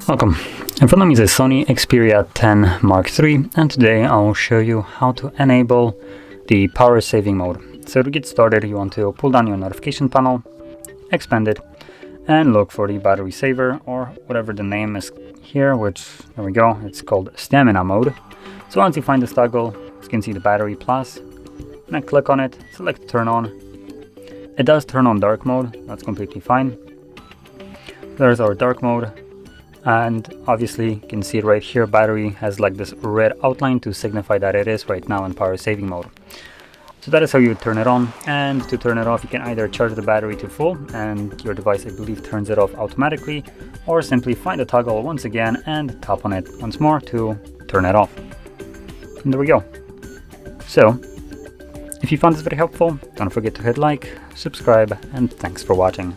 Welcome. In front of me is a SONY Xperia 10 Mark III, and today I'll show you how to enable the power saving mode. So to get started, you want to pull down your notification panel, expand it, and look for the battery saver, or whatever the name is here, which, there we go, it's called stamina mode. So once you find this toggle, you can see the battery plus, and then click on it, select turn on. It does turn on dark mode, that's completely fine. There's our dark mode. And obviously you can see it right here, battery has like this red outline to signify that it is right now in power saving mode. So that is how you turn it on, and to turn it off you can either charge the battery to full and your device, I believe, turns it off automatically, or simply find the toggle once again and tap on it once more to turn it off. And there we go. So if you found this very helpful, don't forget to hit like, subscribe, and thanks for watching.